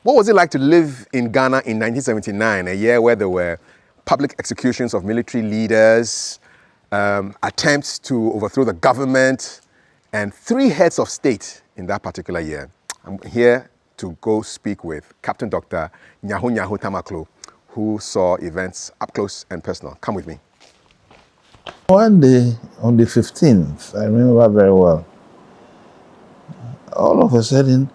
What was it like to live in Ghana in 1979, a year where there were public executions of military leaders, attempts to overthrow the government, and 3 heads of state in that particular year? I'm here to go speak with Captain Dr. Nyaho Nyaho-Tamakloe, who saw events up close and personal. Come with me. One day, on the 15th, I remember very well, all of a sudden,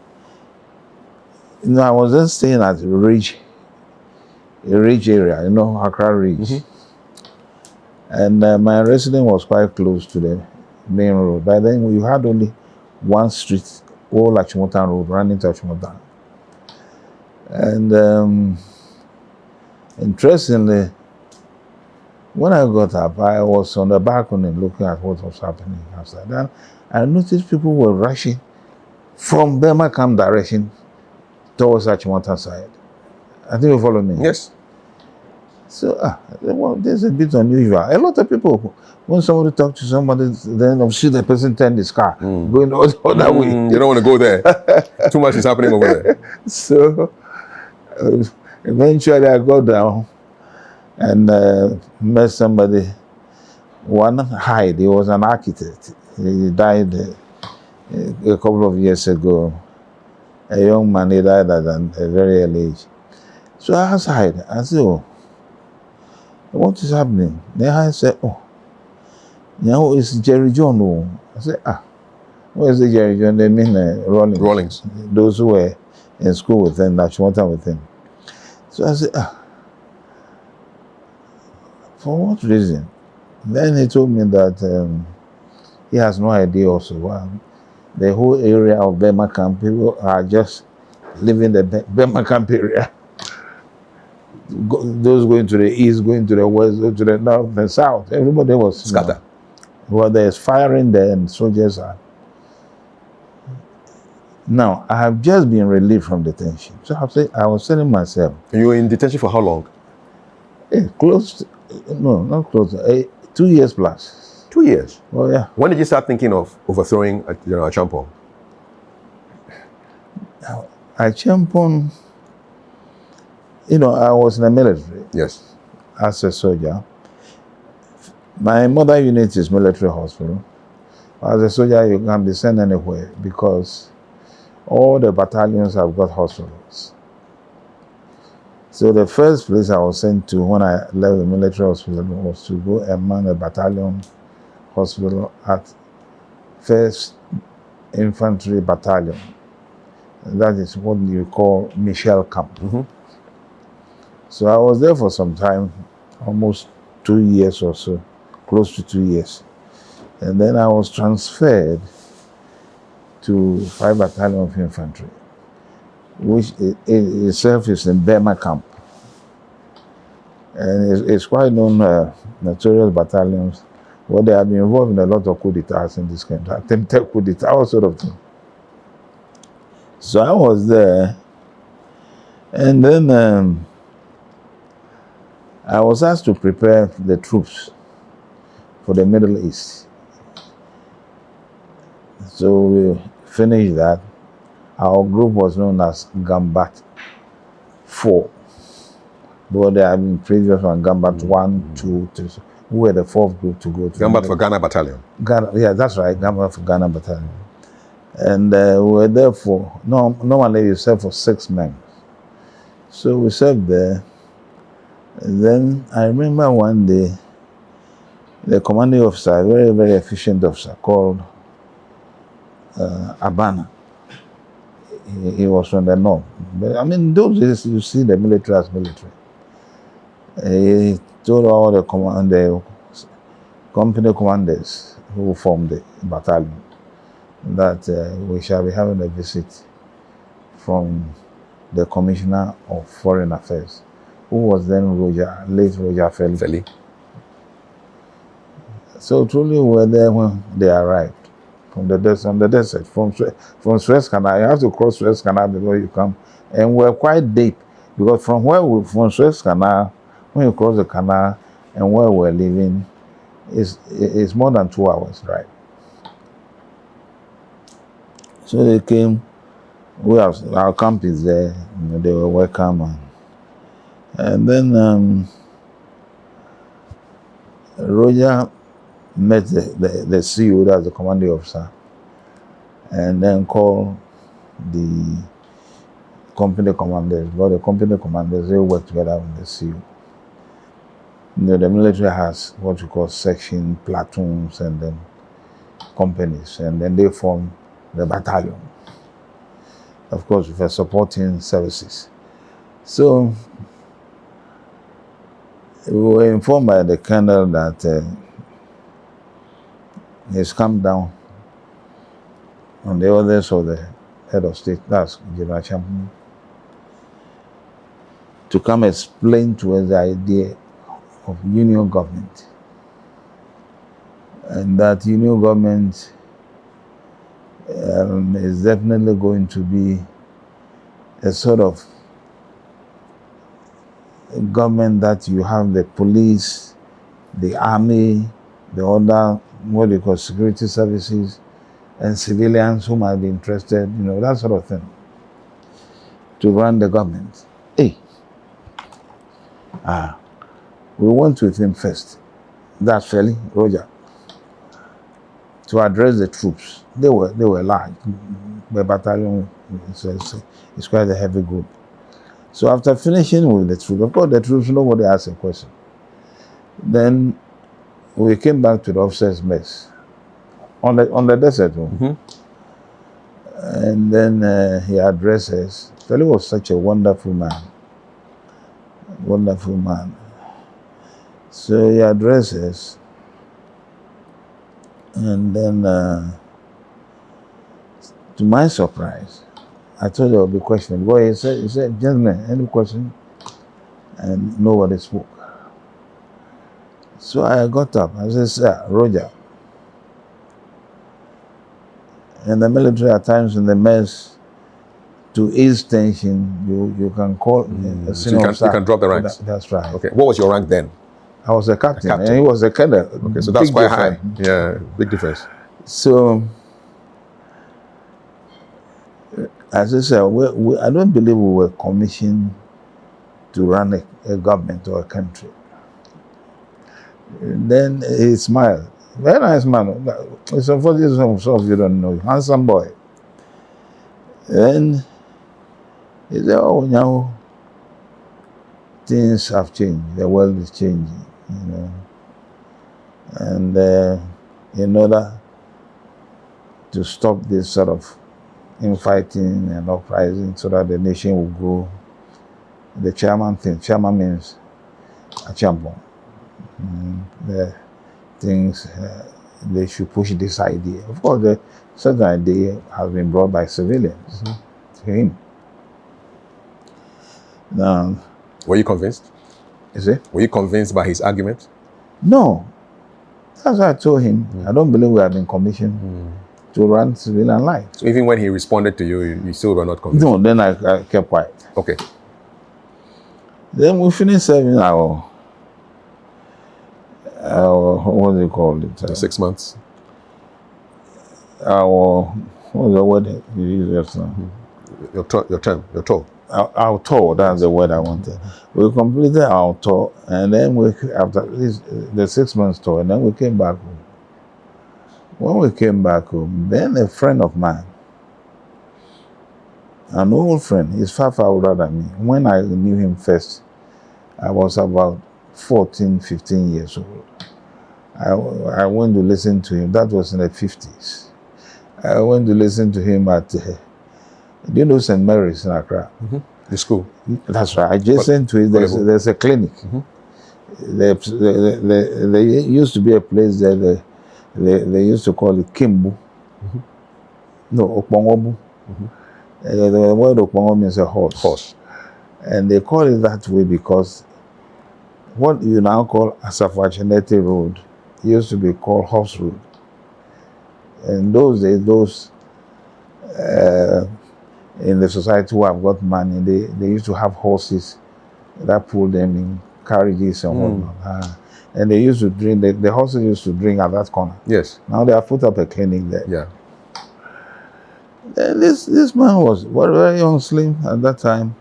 I was just staying at a ridge area, Accra Ridge. And my residence was quite close to the main road. By then, we had only one street, Old Achimotan Road, running to Achimotan. And interestingly, when I got up, I was on the balcony looking at what was happening outside. And I noticed people were rushing from Burma Camp direction towards Achimotan side. I think you follow me. Yes. So, well, this is a bit unusual. A lot of people, when somebody talks to somebody, then I'll see the person turn his car, going the other way. You don't want to go there. Too much is happening over there. So, eventually I got down and met somebody, one Hyde. He was an architect. He died a couple of years ago. A young man, he died at a very early age. So I asked Hyde, I said, oh, what is happening? Then Hyde said, oh, it's Jerry John. Oh. I said, what is the Jerry John? They mean Rawlings. Rawlings. Those who were in school with him, that Achimota with him. So I said, for what reason? Then he told me that he has no idea also. The whole area of Burma Camp, people are just living the Burma Camp area. Those going to the east, going to the west, to the north and south. Everybody was scattered. Well, there's firing there and soldiers are. Now, I have just been relieved from detention. So I was telling myself. And you were in detention for how long? Not close. 2 years plus. 2 years? Oh, yeah. When did you start thinking of overthrowing General Acheampong? Acheampong, I was in the military. Yes. As a soldier. My mother unit is military hospital. As a soldier, you can be sent anywhere because all the battalions have got hospitals. So the first place I was sent to when I left the military hospital was to go and man a battalion hospital at 1st Infantry Battalion. That is what you call Michel Camp. So I was there for some time, almost 2 years or so, close to 2 years. And then I was transferred to 5 Battalion of Infantry, which itself is in Burma Camp. And it's quite known, notorious battalions, where they have been involved in a lot of coup d'etats in this country, attempted coup d'etat, all sort of things. So I was there, and then I was asked to prepare the troops for the Middle East. So we finished that. Our group was known as Gambat 4. But there have been previous one, Gambat 1, 2, 3. We were the 4th group to go to. Gambat for Ghana Battalion. Yeah, that's right, Gambat for Ghana Battalion. And we were there for, normally you serve for 6 men. So we served there. And then I remember one day, the commanding officer, a very, very efficient officer called Abana. He was from the north. But I mean, those days you see the military as military. He told all the company commanders who formed the battalion that we shall be having a visit from the Commissioner of Foreign Affairs, who was then late Roger Felly. So truly we were there when they arrived from the desert, from Suez Canal. You have to cross Suez Canal before you come, and we're quite deep because from Suez Canal, when you cross the canal and where we're living, is more than 2 hours, right? So they came our camp is there. You know, they were welcome, and then Roger met the CEO, that's the commanding officer, and then called the company commanders. But the company commanders, they work together with the CEO. You know, the military has what we call section, platoons, and then companies, and then they form the battalion. Of course, with supporting services. So we were informed by the colonel that he's come down on the orders of the head of state, that's General Champion, to come explain to us the idea of union government. And that union government is definitely going to be a sort of a government that you have the police, the army, the other, what they call security services, and civilians who might be interested, you know, that sort of thing, to run the government. Hey, we went with him first. That's Feli, Roger, to address the troops. They were large. The battalion is quite a heavy group. So after finishing with the troops, of course the troops, nobody asked a question. Then we came back to the officers' mess on the desert. And then he addressed us. Feli was such a wonderful man. Wonderful man. So he addressed us. And then, to my surprise, I thought there would be questions. Boy, he said, gentlemen, any question? And nobody spoke. So I got up. I said, sir, Roger, in the military, at times in the mess, to ease tension, you can call a senior officer. You can drop the ranks. That's right. Okay. What was your rank then? I was a captain, and he was a colonel. Okay, so that's quite high. Yeah, big difference. So, as I said, I don't believe we were commissioned to run a government or a country. Then he smiled. Very nice man. It's unfortunate some of you don't know him. Handsome boy. Then he said, oh, Nyaho, things have changed. The world is changing, you know. And in order to stop this sort of infighting and uprising so that the nation will grow, the chairman means a champion. The things, they should push this idea. Of course, the certain idea has been brought by civilians to him. Now, were you convinced? Is it? Were you convinced by his argument? No. That's what I told him. I don't believe we have been commissioned to run civilian life. So even when he responded to you, you still were not convinced? No, then I kept quiet. Okay. Then we finished serving our what do you call it? 6 months. What's the word you use just now? Your tour. Our tour, that's the word I wanted. We completed our tour, and then after the 6 months tour, and then we came back home. When we came back home, then a friend of mine, an old friend, he's far older than me. When I knew him first, I was about 14, 15 years old. I went to listen to him. That was in the 50s. I went to listen to him at, do you know St. Mary's in Accra? The school. That's right. Adjacent to it, there's a clinic. There used to be a place there, they used to call it Kimbu. No, Okpongobu. The word Okpongo means a horse. And they call it that way because what you now call Asafwachinete Road used to be called Horse Road. In those days, those in the society who have got money, they used to have horses that pulled them in carriages and whatnot. And they used to drink, the horses used to drink at that corner. Yes. Now they have put up a clinic there. Yeah. Then this man was very young, slim at that time.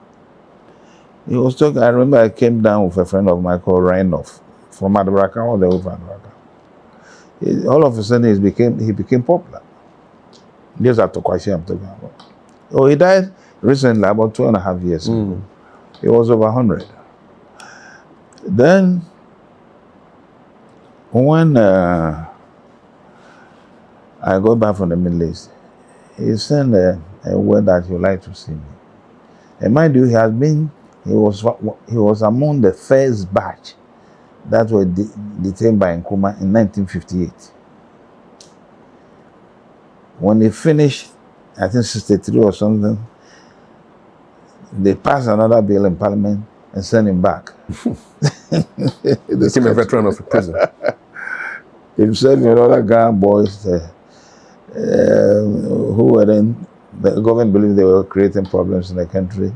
He was talking. I remember I came down with a friend of mine called Randolph from Adabraka, all the way from Adabraka. All of a sudden, he became popular. This is Atokwashi I'm talking about. Oh, he died recently, about 2.5 years ago. He was over 100. Then, when I got back from the Middle East, he sent a word that he would like to see me. And mind you, he was among the first batch that were detained by Nkrumah in 1958. When he finished, I think 63 or something, they passed another bill in Parliament and sent him back. He became a veteran of prison. Himself and other Ghana boys who were then, the government believed they were creating problems in the country.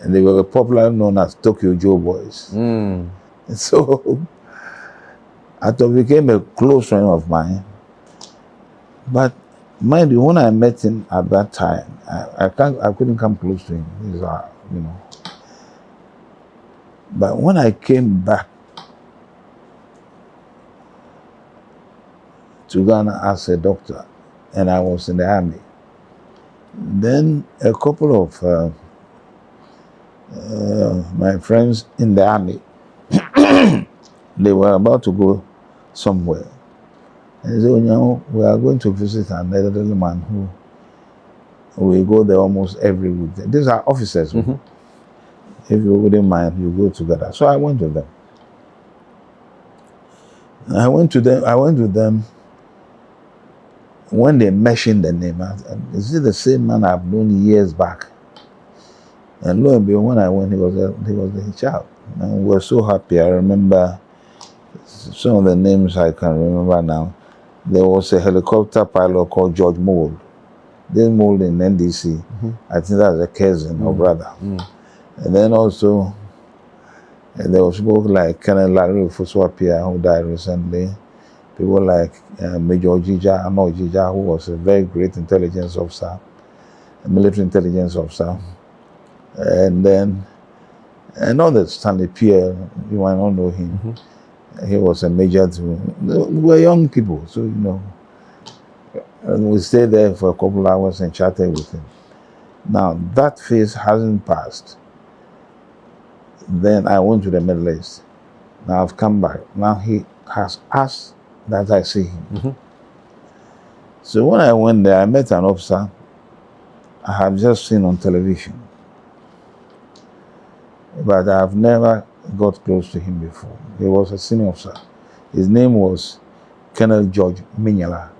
And they were popularly known as Tokyo Joe boys. So Ato became a close friend of mine. But mind you, when I met him at that time, I couldn't come close to him. He's, you know. But when I came back to Ghana as a doctor, and I was in the army, then a couple of my friends in the army, they were about to go somewhere. And they said, you know, we are going to visit an elderly man who we go there almost every week. These are officers. If you wouldn't mind, you go together. So I went with them. I went to them when they mentioned the name. Is it the same man I've known years back? And lo and behold, when I went, he was the child. And we were so happy. I remember some of the names I can remember now. There was a helicopter pilot called George Mould. This Mould in NDC, I think that's a cousin or brother. And then also, there was people like Colonel Larry Fuswapia, who died recently. People like Major Ojija, who was a very great intelligence officer, a military intelligence officer. And then another Stanley Pierre, you might not know him. He was a major too. We were young people, so you know. And we stayed there for a couple of hours and chatted with him. Now that phase hasn't passed. Then I went to the Middle East. Now I've come back. Now he has asked that I see him. So when I went there, I met an officer I have just seen on television. But I've never got close to him before. He was a senior officer. His name was Colonel George Minyala.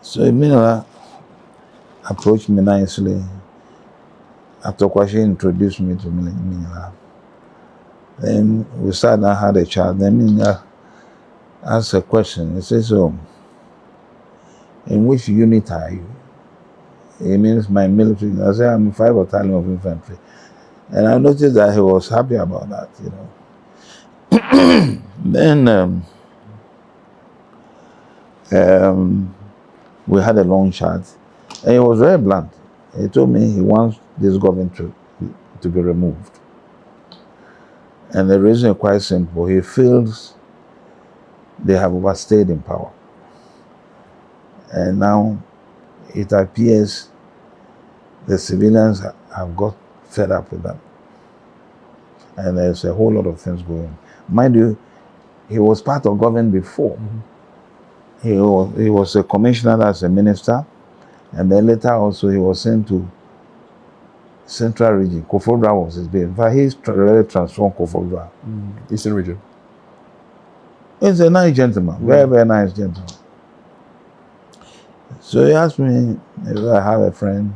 So Minyala approached me nicely. After Kwashi introduced me to Minyala. Then we sat down, had a chat. Then Minyala asked a question. He says, so, in which unit are you? He means my military. I said, I'm in 5th Battalion of Infantry. And I noticed that he was happy about that, you know. Then we had a long chat. And he was very blunt. He told me he wants this government to be removed. And the reason is quite simple. He feels they have overstayed in power. And now it appears the civilians have got fed up with them. And there's a whole lot of things going on. Mind you, he was part of government before. He was a commissioner as a minister. And then later also he was sent to Central Region. Kofodra was his base. In fact, he's really transformed Kofodra. Eastern Region. He's a nice gentleman. Very, very nice gentleman. So he asked me if I have a friend.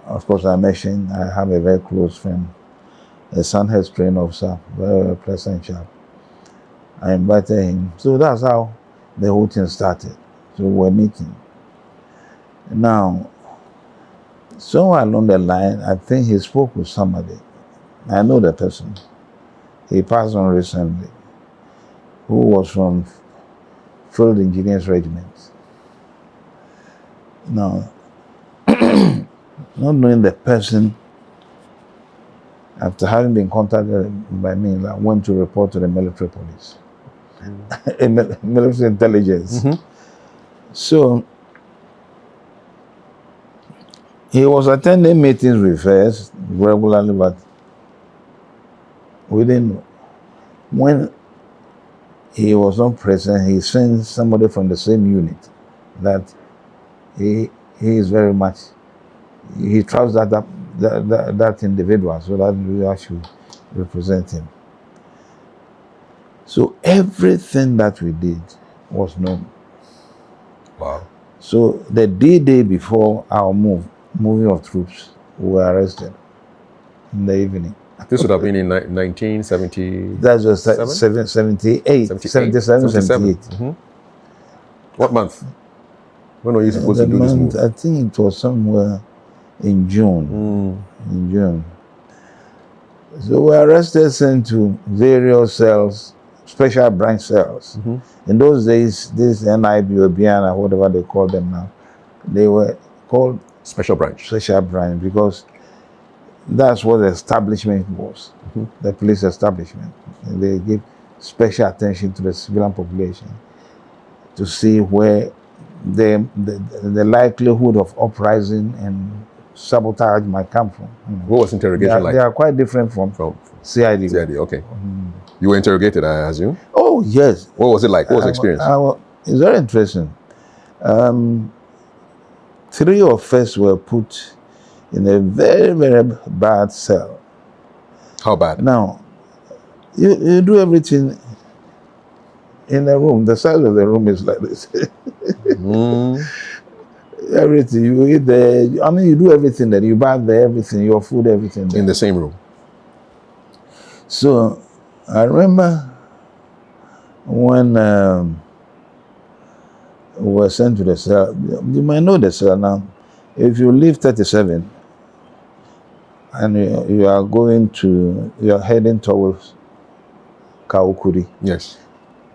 Of course, I mentioned I have a very close friend, a Sandhurst trained officer, very, very pleasant chap. I invited him. So that's how the whole thing started. So we were meeting. Now, somewhere along the line, I think he spoke with somebody. I know the person. He passed on recently, who was from Field Engineers Regiment. Now, not knowing the person, after having been contacted by me, I went to report to the military police, military intelligence. So he was attending meetings with us regularly, but we didn't know. When he was not present, he sent somebody from the same unit that he is very much, he trusts that individual, so that individual should represent him. So everything that we did was known. Wow. So the day before our moving of troops, we were arrested in the evening. This would have been in 1970. That was 77, 78. What month? When were you supposed to do this move? I think it was somewhere in June. In June. So we were arrested, sent to various cells, special branch cells. In those days, this NIB or BIAN, or whatever they call them now, they were called Special branch. Special branch, because that's what the establishment was, the police establishment. And they give special attention to the civilian population to see where the likelihood of uprising and sabotage might come from. What was interrogation like? They are quite different from CID. CID, okay. You were interrogated, I assume? Oh, yes. What was it like? What was the experience? It's very interesting. 3 of us were put in a very, very bad cell. How bad? Now, you do everything in the room. The size of the room is like this. Everything. You eat there. I mean, you do everything there. You bath there, everything, your food, everything there. In the same room? So, I remember when we were sent to the cell. You might know the cell now. If you leave 37 and you are heading towards Kaukuri. Yes.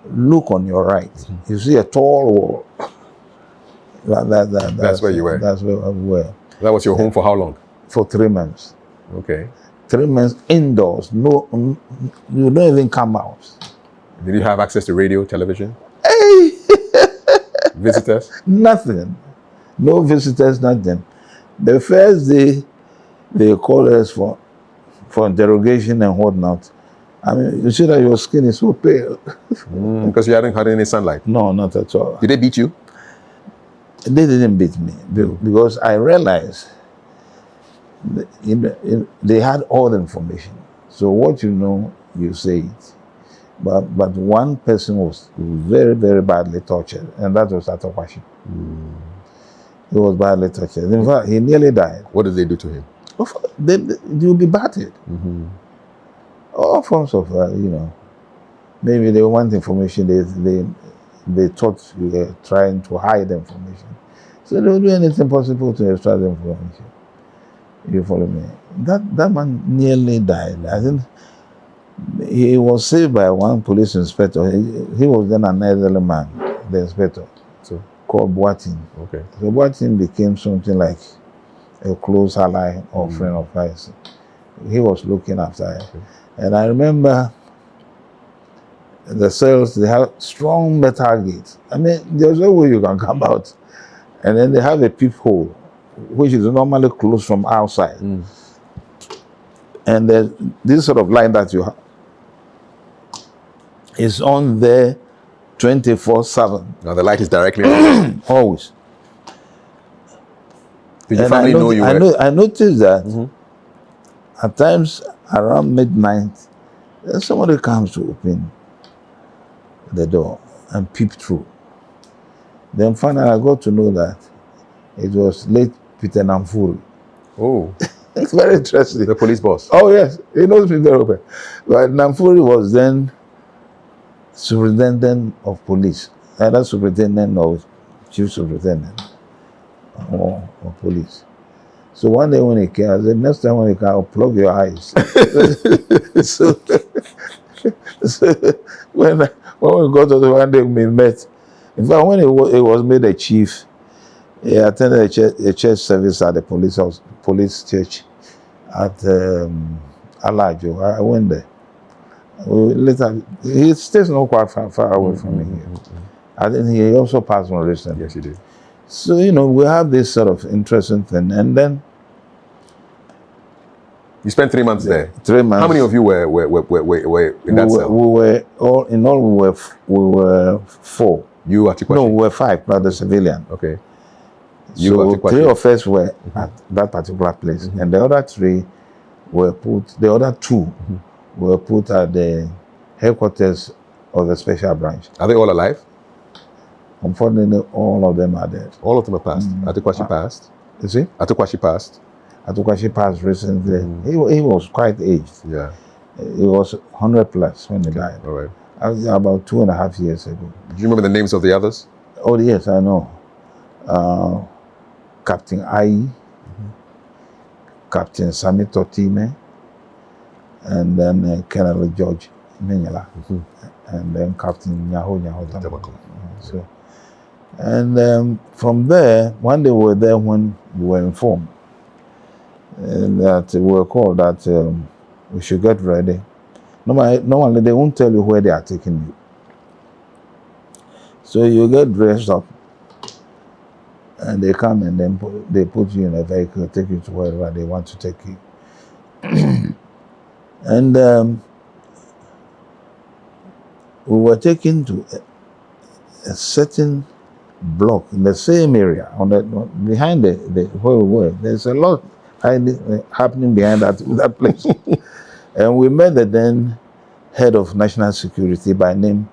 Look on your right. You see a tall wall. That's where you were? That's where we were. That was your home for how long? For 3 months. Okay. 3 months indoors. No, you don't even come out. Did you have access to radio, television? Hey! Visitors? Nothing. No visitors, nothing. The first day, they called us for interrogation and whatnot. I mean, you see that your skin is so pale. Because you hadn't had any sunlight? No, not at all. Did they beat you? They didn't beat me because I realized they had all the information. So what you know, you say it. But one person was very, very badly tortured, and that was Atokwashi. He was badly tortured. In fact, he nearly died. What did they do to him? They will be battered. All forms of, maybe they want information. They thought you were trying to hide the information. So they will do anything possible to extract the information. You follow me? That man nearly died. I think he was saved by one police inspector. He was then an elderly man, the inspector, called Boatin. Okay. So Boatin became something like a close ally or friend of ours. He was looking after it. Okay. And I remember the cells, they have strong metal gates. I mean, there's no way you can come out. And then they have a peephole, which is normally closed from outside. And this sort of line that you have is on there 24/7. Now the light is directly on. Always. Did your family know you were? I noticed that at times around midnight, somebody comes to open the door and peep through. Then finally I got to know that it was late Peter Namfuri. Oh. It's very interesting. The police boss. Oh yes, he knows me very well. But Namfuri was then superintendent of police, either superintendent or chief superintendent or police. So one day when he came, I said, next time when you come, I'll plug your eyes. so when we got to the one day we met, In fact, when he was made a chief, he attended a church service at the police church at Alajo. I went there. Later, he stays not quite far away from me here. I think he also passed on recently. Yes, he did. So, we have this sort of interesting thing. And then you spent 3 months there. 3 months. How many of you were in that cell? We were all in all. We were 4. You at Tikwashi? No, we were 5, but the civilian. Okay. So 3 of us were at that particular place, and the other 3 were put. The other 2 were put at the headquarters of the special branch. Are they all alive? Unfortunately, all of them are dead. All of them are passed. Atukwashi passed. You see, Atukwashi passed. Atukwashi passed recently. He was quite aged. Yeah. He was 100 plus when he died. All right. About 2.5 years ago. Do you remember the names of the others? Oh yes, I know. Captain Ai, Captain Sami Totime, and then Colonel George Menyala, and then Captain Nyaho Nyaho-Tamakloe. So, and from there, one day we were there when we were informed that we were called that we should get ready. Normally they won't tell you where they are taking you. So you get dressed up, and they come and then they put you in a vehicle, take you to wherever they want to take you. And we were taken to a certain block in the same area, behind the where we were. There's a lot happening behind that place. And we met the then head of national security by name.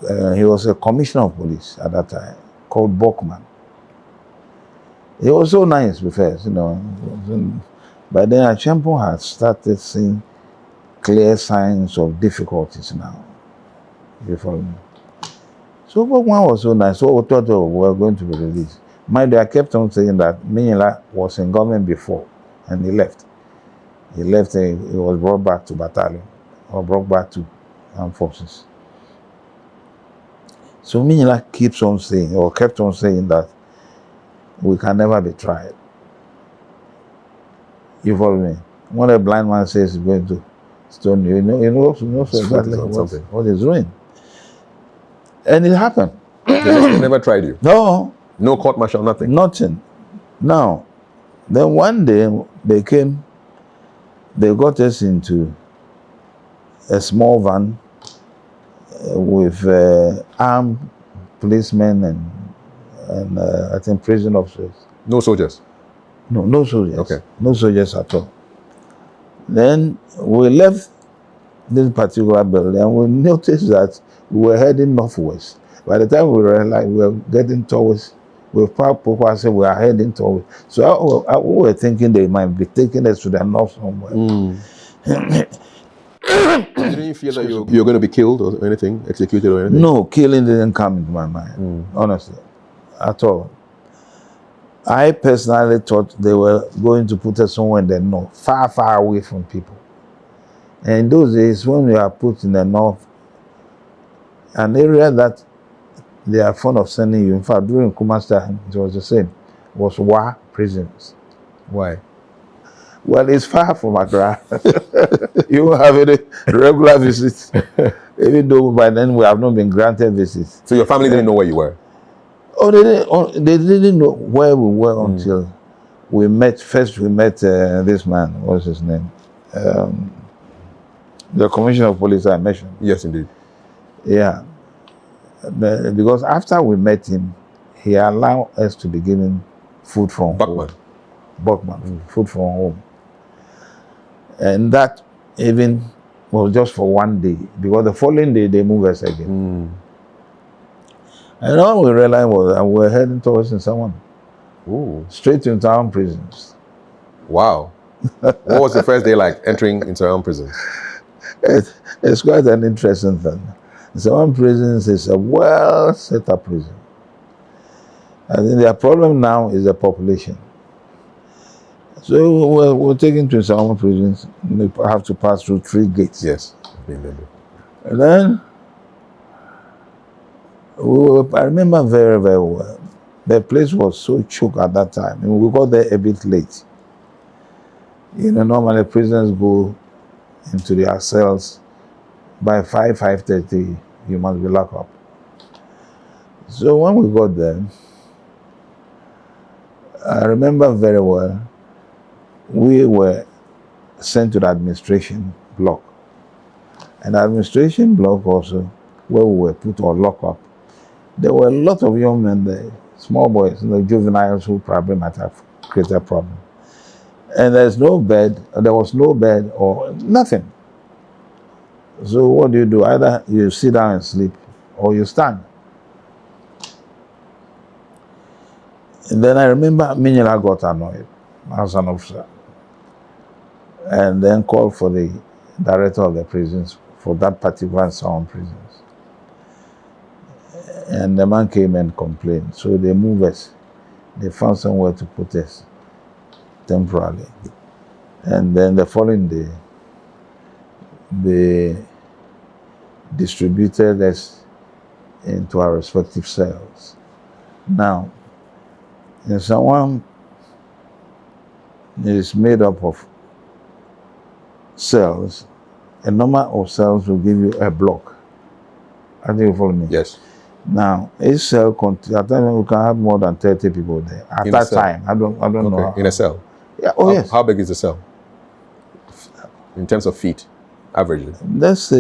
He was a commissioner of police at that time, called Bokman. He was so nice with us, But then Achempo had started seeing clear signs of difficulties now. You follow me? So Bokman was so nice. So we thought we were going to be released. Mind you, I kept on saying that Menyala was in government before, and he left. He left, he was brought back to battalion, or brought back to armed forces. So Menyala kept on saying that we can never be tried. You follow me? When a blind man says he's going to stone you, he knows exactly what he's doing. And it happened. They never tried you? No. No court martial, nothing? Nothing. Now, then one day they got us into a small van with armed policemen and I think prison officers. No soldiers? No soldiers. Okay. No soldiers at all. Then we left this particular building and we noticed that we were heading northwest. By the time we realized we were getting towards, we said we are heading towards. So we were thinking they might be taking us to the north somewhere. Didn't you feel that you were going to be killed or anything, executed or anything? No, killing didn't come into my mind, honestly, at all. I personally thought they were going to put us somewhere in the north, far, far away from people. And in those days, when we are put in the north, an area that they are fond of sending you, in fact, during Kuma's time, it was the same, was war prisons. Why? Well, it's far from Accra. You won't have any regular visits, even though by then we have not been granted visits. So your family didn't know where you were? Oh, they didn't know where we were until we met. First, we met this man. What's his name? The commissioner of police I mentioned. Yes, indeed. Yeah. Because after we met him, he allowed us to be given food from home. Bokman, food from home. And that even was just for one day, because the following day they moved us again. And all we realized was that we were heading towards someone. Straight into our prisons. Wow. What was the first day like entering into our prisons? It's quite an interesting thing. Some prisons is a well set up prison. I think their problem now is the population. So we're taken to some prisons. We have to pass through 3 gates. Yes. And then I remember very, very well. The place was so choked at that time. And we got there a bit late. You know, normally prisoners go into their cells by 5:30. You must be locked up. So when we got there, I remember very well, we were sent to the administration block. And the administration block also, where we were put or locked up, there were a lot of young men there, small boys, juveniles who probably might have created a problem. And there was no bed or nothing. So what do? Either you sit down and sleep or you stand. And then I remember Minila got annoyed as an officer and then called for the director of the prisons for that particular sound prisons. And the man came and complained. So they moved us. They found somewhere to put us temporarily. And then the following day, they distributed us into our respective cells. Now, if someone is made up of cells, a number of cells will give you a block. I think you follow me? Yes. Now, each cell, at times we can have more than 30 people there. At that time, I don't know. In a cell? Yeah. Oh, yes. How big is the cell? In terms of feet, averagely? Let's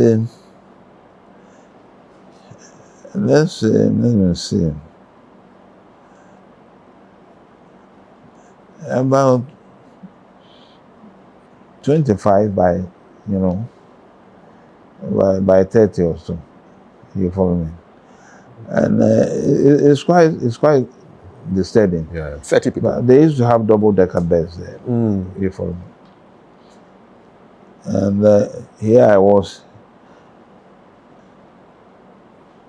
let me see. About 25 by, by 30 or so. You follow me? And it's quite disturbing. Yeah, 30 people. But they used to have double-decker beds there. You follow me? And here I was,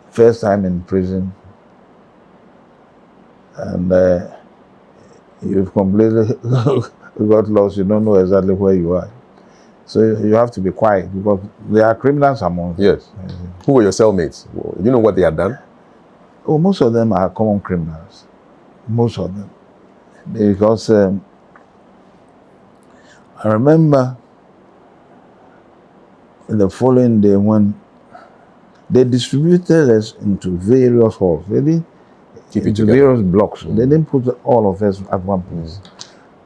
first time in prison, and you've completely got lost. You don't know exactly where you are. So you have to be quiet because there are criminals among you. Yes. Who were your cellmates? You know what they had done? Oh, most of them are common criminals. Most of them. Because I remember the following day when they distributed us into various halls. They didn't into various blocks. They didn't put all of us at one place.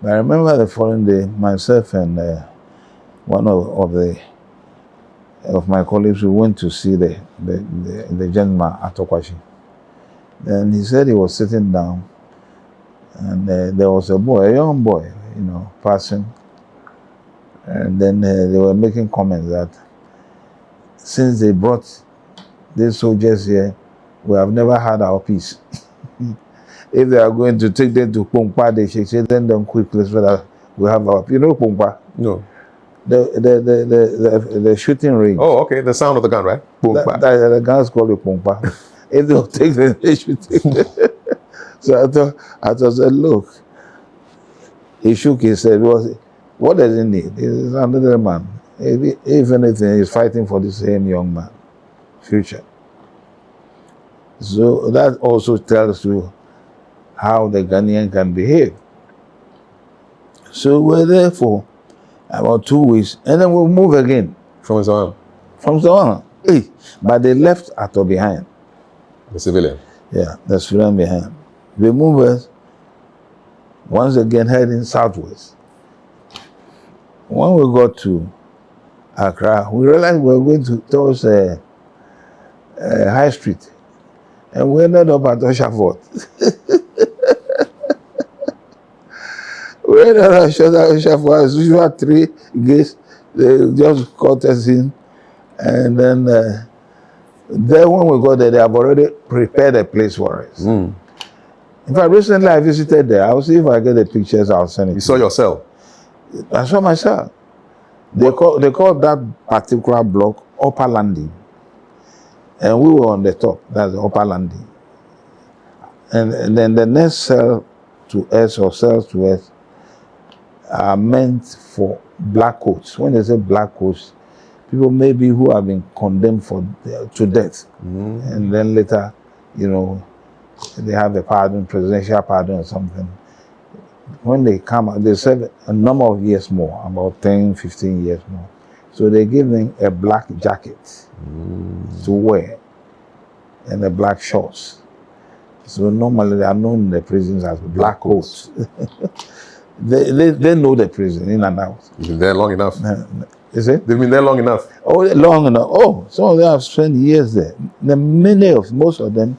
But I remember the following day, myself and one of my colleagues, we went to see the gentleman at Okwashi. Then he said he was sitting down, and there was a young boy, passing. And then they were making comments that since they brought these soldiers here, we have never had our peace. If they are going to take them to Pongpa, they should send them quickly so that we have our peace. You know Pongpa? No. The shooting range. Oh, okay. The sound of the gun, right? Pongpa. The guns call it Pongpa. If they'll take them, they should take them. So I thought, look. He shook his head. What does he need? He's another man. If anything, he's fighting for the same young man future. So that also tells you how the Ghanaian can behave. So we're there for about 2 weeks, and then we'll move again. From Zawang? From Zawang. Hey, but they left Ato behind. The civilian? Yeah, the civilian behind. We move us, once again heading southwest. When we got to Accra, we realized we were going towards High Street. And we ended up at Oshafort. We ended up at Oshafort. As usual, 3 gates. They just caught us in. And then when we got there, they have already prepared a place for us. In fact, recently I visited there. I'll see if I get the pictures. I'll send it. You saw yourself? I saw myself. They call that particular block Upper Landing. And we were on the top, that's the upper landing. And then the next cell to us or cells to us are meant for black coats. When they say black coats, people maybe who have been condemned to death and then later you know, they have the pardon, presidential pardon or something. When they come out, they serve a number of years more, about 10, 15 years more. So they give them a black jacket to wear and the black shorts. So normally they are known in the prisons as black coats. they know the prison in and out. You've been there long enough. Is it? They've been there long enough. Oh, long enough. Oh, some of them have spent years there. Most of them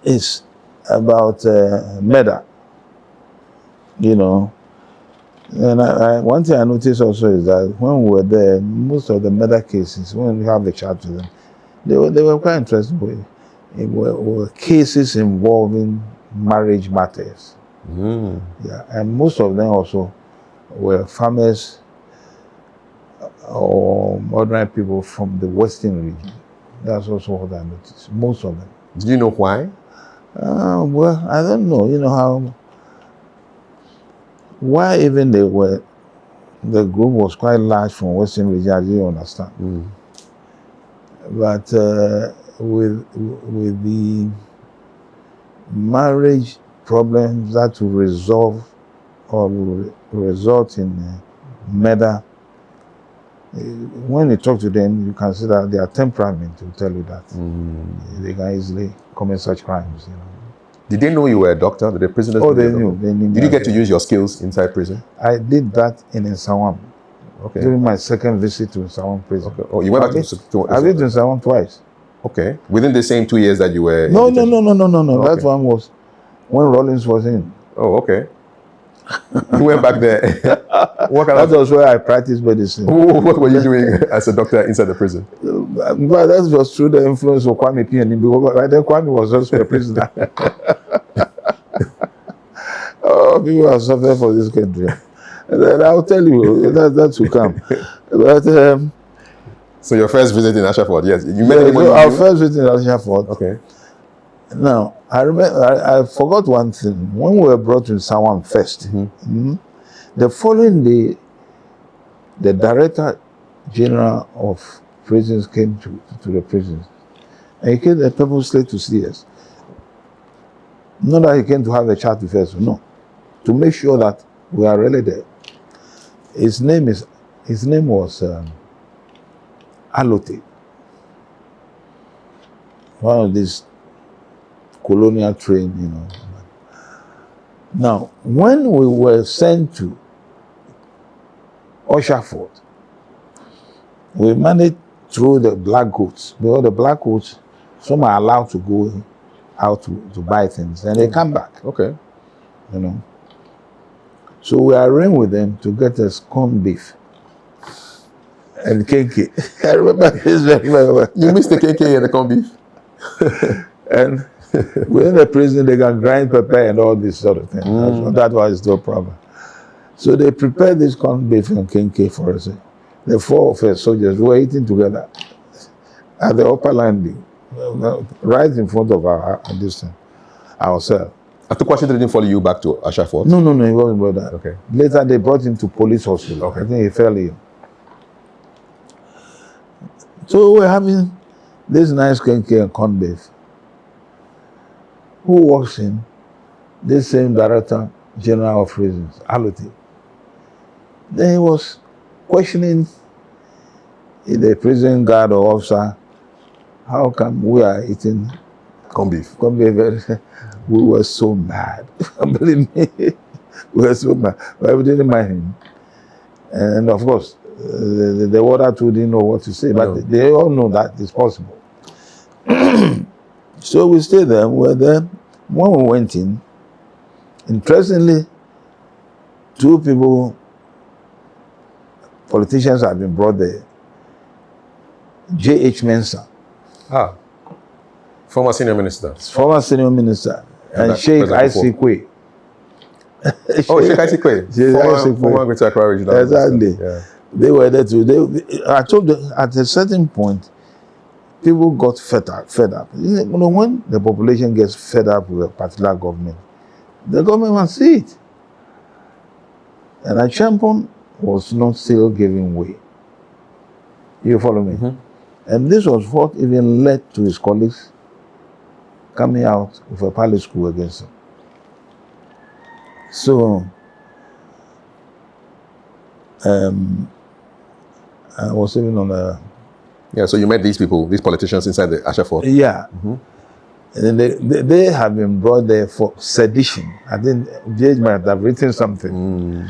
is about murder. You know. And one thing I noticed also is that when we were there, most of the murder cases, when we have the chat with them, they were quite interesting. It were cases involving marriage matters. Yeah, and most of them also were farmers or ordinary people from the western region. That's also what I noticed. Most of them. Do you know why? Well, I don't know. You know why even the group was quite large from western region. I didn't understand. But with the marriage problems that will resolve or will result in murder, when you talk to them, you can see that their temperament will tell you that they can easily commit such crimes. You know. Did they know you were a doctor? Did the prisoners? Oh, they knew. They knew. Did you get to use your skills inside prison? I did that in Nsawam. Okay. During my second visit to Nsawam prison. Okay. Oh, you went back to I lived in Nsawam twice. Okay. Within the same 2 years that you were. No. Okay. That one was when Rollins was in. Oh, okay. You went back there. That was where I practiced medicine. What were you doing as a doctor inside the prison? But that was through the influence of Kwame Piani, because by then Kwame was also a prisoner. Oh, people are suffering for this country. And I'll tell you, that will come. But, so your first visit in Ashford, yes. You met anybody? Our first visit in Ashford. Okay. Now, I remember, I forgot one thing. When we were brought to Sawam first, the following day, the Director General of Prisons came to the prisons. And he came purposely to see us. Not that he came to have a chat with us, no. To make sure that we are really there. His name was Alote. One of these colonial train, you know. Now, when we were sent to Ashford, we managed through the black goats. Because the black goats, some are allowed to go out to buy things, and they come back. Okay. You know. So we arranged with them to get us corned beef and KK. I remember this very well. You missed the KK and the corned beef? And within the prison, they can grind pepper and all this sort of thing. That was no problem. So they prepared this corned beef and KK for us. The four of us soldiers were eating together at the upper landing, right in front of our cell. Atukwashi didn't follow you back to Ashford? No, he wasn't brought that. Okay. Later, they brought him to police hospital. Okay. I think he fell ill. So we're having this nice KK and corned beef. Who walks in? This same Director General of Prisons, Alote. Then he was questioning the prison guard or officer, how come we are eating corned beef? Corned beef. We were so mad. Believe me, we were so mad. But we didn't mind him. And of course, the warder too didn't know what to say, but they all know that it's possible. So we stayed there. We were there. When we went in, interestingly, two people, politicians, have been brought there. J.H. Mensah. Former senior minister. Former senior minister. And Sheikh Isikwe. Sheikh Isikwe. Former Greater Accra Regional. Exactly. Yeah. They were there too. I told them at a certain point, people got fed up. You know, when the population gets fed up with a particular government, the government must see it. And Achampon was not still giving way. You follow me? And this was what even led to his colleagues coming out with a palace coup against him. So I was even on a... Yeah, so you met these people, these politicians inside the Asha Fort? Yeah. And they have been brought there for sedition. I think JH might have written something.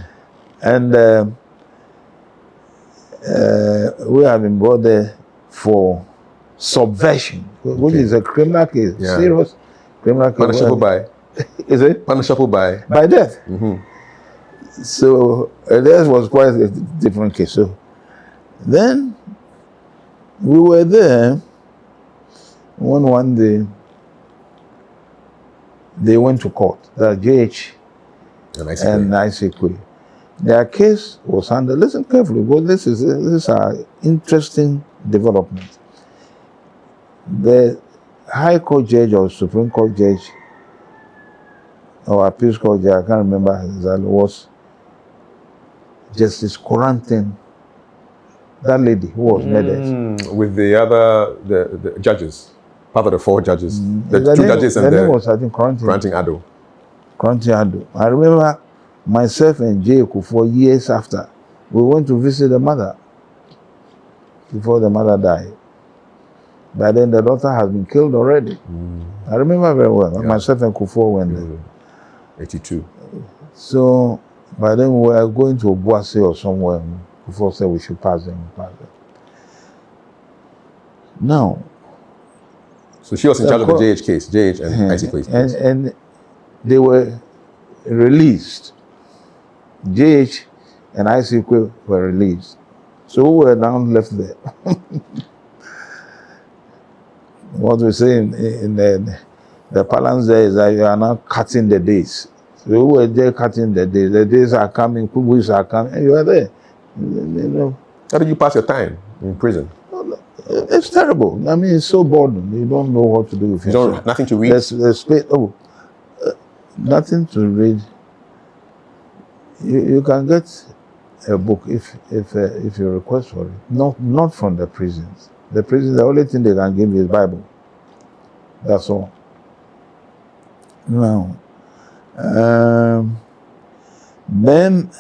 And we have been brought there for subversion, which is a criminal case, serious criminal case. Punishable by? Is it? Punishable by? By death. So that was quite a different case. So then we were there when one day they went to court, the JH and ICQ. Their case was handled. Listen carefully, because this is an interesting development. The High Court judge or Supreme Court judge or Appeals Court judge, I can't remember exactly, was Justice Corantin, that lady who was murdered. With the other the judges, part of the 4 judges, the 2 judges and the name was, I think, Corantin Addo. Corantin Addo. I remember myself and Jay for years after, we went to visit the mother before the mother died. By then the daughter has been killed already. I remember very well. Yeah. Myself and Kufo went there. 82. So by then we were going to Obuasi or somewhere. Kufo said we should pass them. Now. So she was in charge of the JH case, JH and ICQ case. And they were released. JH and ICQ were released. So we were now left there. What we say in the balance there is that you are now cutting the days. So we were there cutting the days. The days are coming, weeks are coming, and you are there. You know. How did you pass your time in prison? It's terrible. I mean, it's so boring. You don't know what to do with yourself. Nothing to read? There's nothing to read. You can get a book if you request for it. Not from the prisons. The prisons, the only thing they can give you is Bible. That's all. Now, then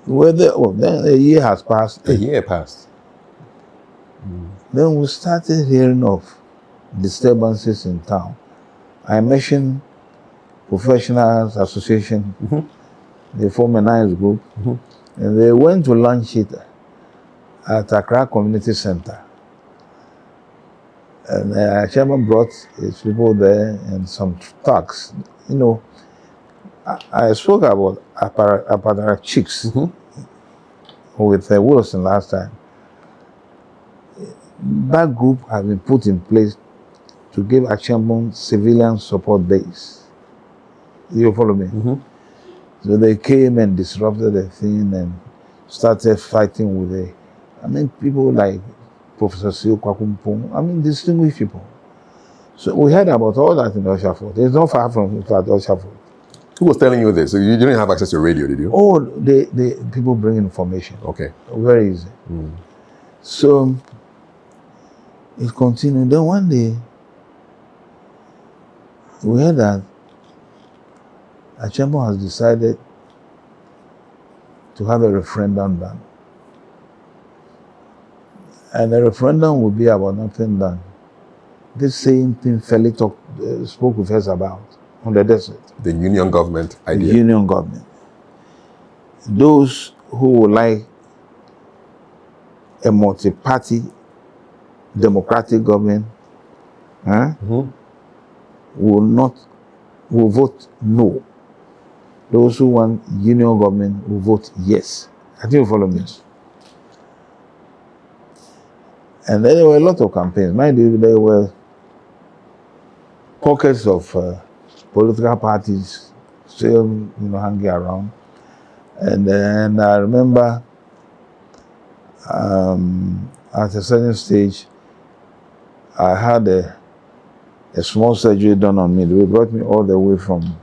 then a year has passed. A year passed. Then we started hearing of disturbances in town. I mentioned Professionals Association. They form a nice group, and they went to lunch it at Accra Community Center. And chairman brought his people there and some talks. You know, I spoke about Apatara Chicks with Wilson last time. That group has been put in place to give Achambon civilian support days. You follow me? So they came and disrupted the thing and started fighting with people like Professor Sio Kwakumpong, distinguished people. So we heard about all that in Oshafort. It's not far from Oshafort. Who was telling you this? So you didn't have access to radio, did you? Oh, the people bring information. Okay. Very easy. So it continued. Then one day, we heard that Achembo has decided to have a referendum done. And the referendum will be about nothing done. This same thing Feli spoke with us about on the desert. The union government idea. The union government. Those who would like a multi-party democratic government will vote no. Those who want union government will vote yes. I think you follow me. And then there were a lot of campaigns. Mind you, there were pockets of political parties still, hanging around. And then I remember at a certain stage, I had a small surgery done on me. They brought me all the way from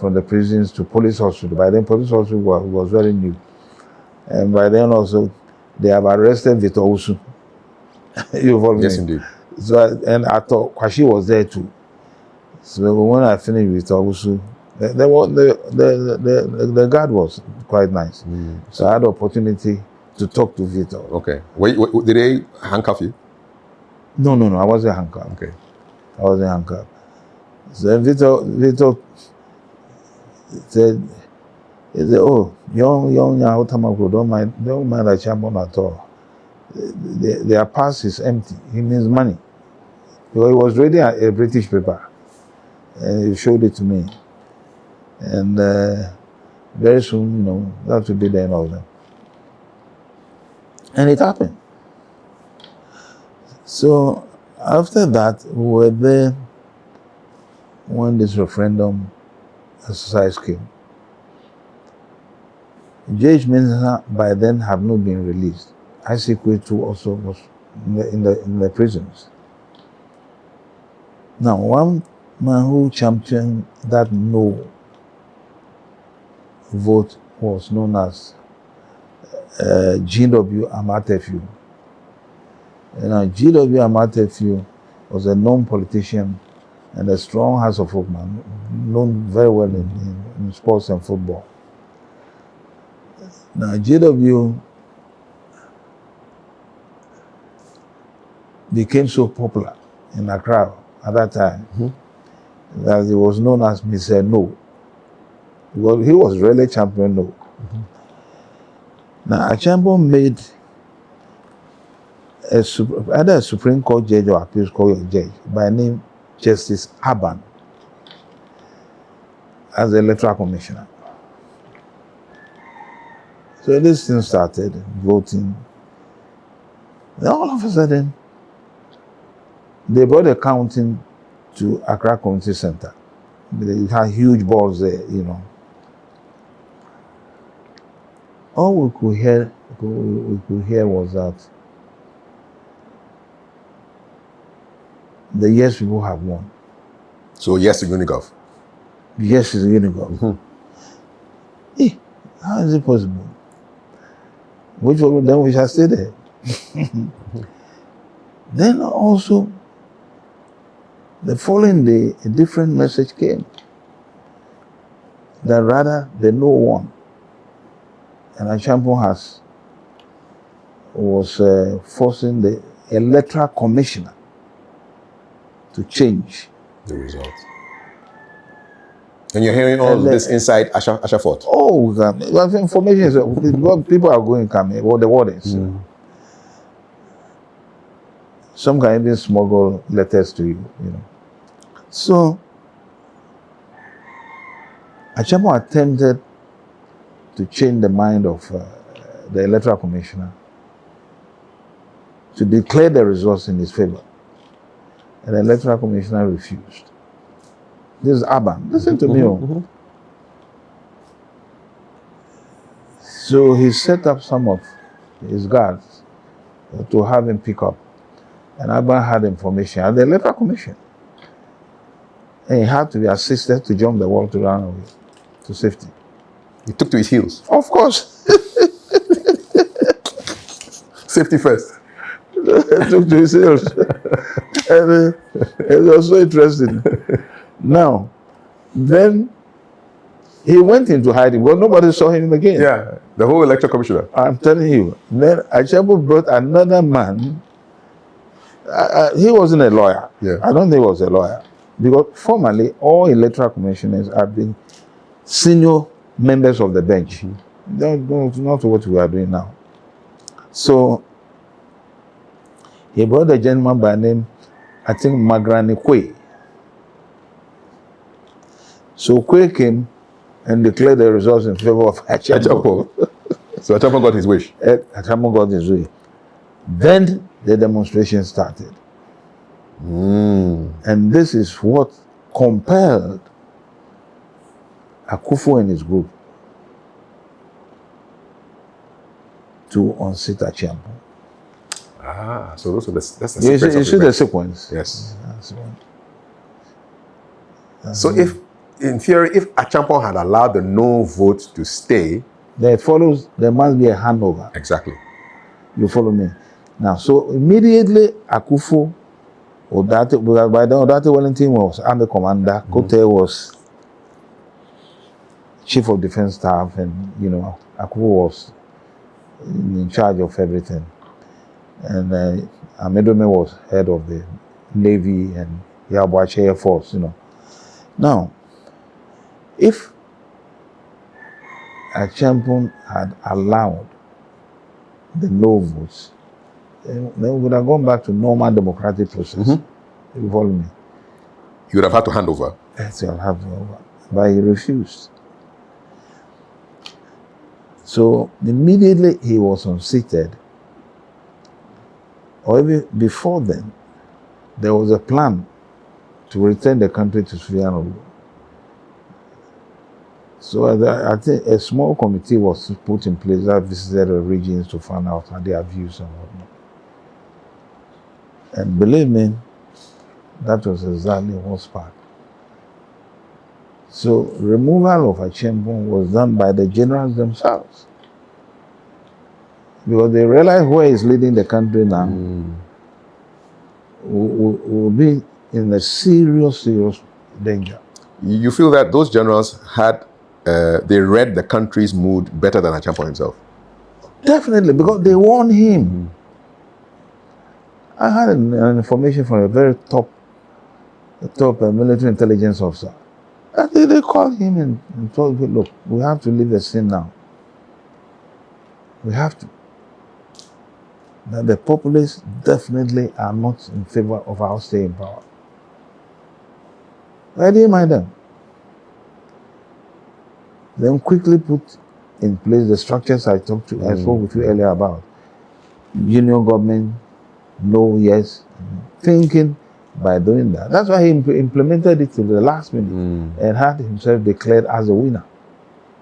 the prisons to police hospital. By then, police hospital was very new. And by then also, they have arrested Vito Usu. You follow me? Yes, indeed. And I thought Kwashi was there too. So when I finished with Ogusu, the guard was quite nice. So I had the opportunity to talk to Vito. Okay. Wait, did they handcuff you? No, I wasn't handcuffed. Okay. I wasn't handcuffed. So then Vito said, oh, young Nyaho Nyaho-Tamakloe, don't mind the chairman at all. Their purse is empty. He means money. Because he was reading a British paper. And he showed it to me. And very soon, that would be the end of them. And it happened. So after that, we were there when this referendum exercise came. J.H. Mensah by then have not been released. ICQ too also was in the prisons. Now, one man who championed that no vote was known as G.W. Amatefu. G.W. Amatefu was a known politician and a strong House of Folk man, known very well in sports and football. Now, G.W. became so popular in Accra at that time that he was known as Mr. No. Because he was really champion No. Now, Achambo made either a Supreme Court judge or appeals court judge by name Justice Aban as the electoral commissioner. So this thing started voting. Then all of a sudden, they brought the counting to Accra Community Center. They had huge balls there, All we could hear was that the Yes people have won. So yes to Unigov. Yes is Unigov. Hey, how is it possible? Which one then we shall stay there? Then also, the following day, a different message came. That rather the no one, and Achampo was forcing the electoral commissioner to change the result. And you're hearing all this inside Asha Fort? Oh, well, information is people are going coming. Well, the word is. Some can even smuggle letters to you, So, Achampo attempted to change the mind of the electoral commissioner to declare the results in his favor. And the electoral commissioner refused. This is Aban. Listen to me. So he set up some of his guards to have him pick up. And Aban had information at the electoral commission. And he had to be assisted to jump the wall to run away to safety. He took to his heels? Of course. Safety first. Took to his heels. And it was so interesting. Now, then he went into hiding, but nobody saw him again. Yeah, the whole electoral commissioner. I'm telling you. Then Achampo brought another man. He wasn't a lawyer. Yeah. I don't think he was a lawyer. Because formerly, all electoral commissioners have been senior members of the bench. Not what we are doing now. So, he brought a gentleman by name, I think, Magrani Kwe. So Kwe came and declared the results in favor of Achampo. So Achampo got his wish. Achampo got his wish. Then the demonstration started. And this is what compelled Akufo and his group to unseat Achampo. So that's the sequence. You see the sequence? Yes. So if, in theory, if Achampo had allowed the no vote to stay, then it follows, there must be a handover. Exactly. You follow me? Now, so immediately Akufo Odate, because by then Odate Wellington was army commander, Kote was chief of defense staff, and Akubu was in charge of everything. And Amedome was head of the Navy and Yabuache Air Force, Now, if a champion had allowed the no votes, then we would have gone back to normal democratic process. You follow me? You would have had to hand over. Yes, you'll have to hand over. But he refused. So immediately he was unseated, or even before then, there was a plan to return the country to civilian rule. So I think a small committee was put in place that visited the regions to find out their views and whatnot. And believe me, that was exactly what's part. So removal of a champion was done by the generals themselves. Because they realize where he's leading the country now will be in a serious danger. You feel that those generals had, they read the country's mood better than Achampo himself? Definitely, because they warned him. I had an information from a very top military intelligence officer. They called him and told him, look, we have to leave the scene now. We have to. That the populace definitely are not in favor of our staying in power. I didn't mind them. Then quickly put in place the structures I spoke with you earlier about. Union government, no, yes, thinking by doing that. That's why he implemented it to the last minute and had himself declared as a winner.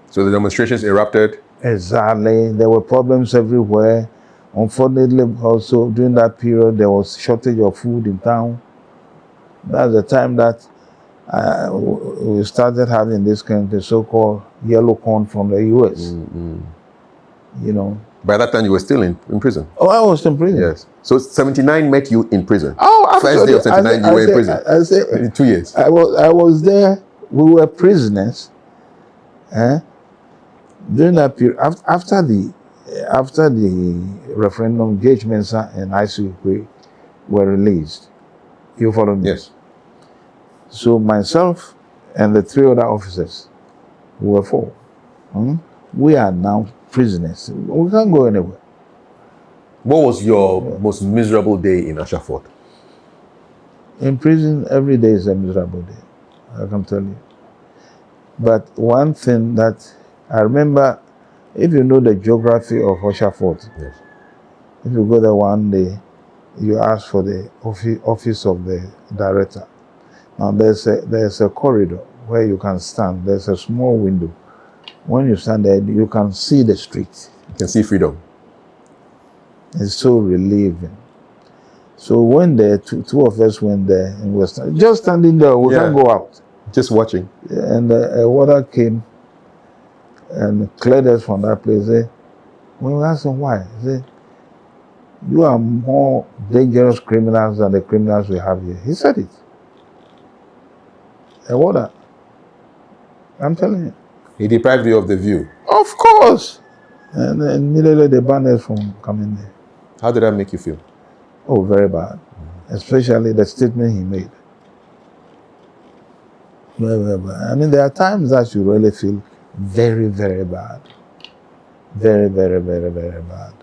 So the demonstrations erupted? Exactly. There were problems everywhere. Unfortunately, also during that period, there was shortage of food in town. That's the time that we started having this kind of so-called yellow corn from the U.S. By that time, you were still in prison? Oh, I was in prison. Yes. So 79 met you in prison? Oh, absolutely. First day of 79, you were in prison? I said, in 2 years? I was there. We were prisoners. During that period, after the referendum, Gage Mensah and ICUK were released. You follow me? Yes. So myself and the 3 other officers, who were 4, we are now prisoners. We can't go anywhere. What was your most miserable day in Asha Fort? In prison, every day is a miserable day, I can tell you. But one thing that I remember, if you know the geography of Asha Fort, yes. If you go there one day, you ask for the office of the director. Now there's a corridor where you can stand. There's a small window. When you stand there, you can see the street. You can see freedom. It's so relieving. So when the two of us went there and we were just standing there, we can't go out. Just watching. And a water came and cleared us from that place. When we asked him why, he said, you are more dangerous criminals than the criminals we have here. He said it. A water. I'm telling you. He deprived you of the view? Of course. And immediately they banned us from coming there. How did that make you feel? Oh, very bad. Especially the statement he made. Very, very bad. I mean, there are times that you really feel very, very bad. Very, very, very, very bad.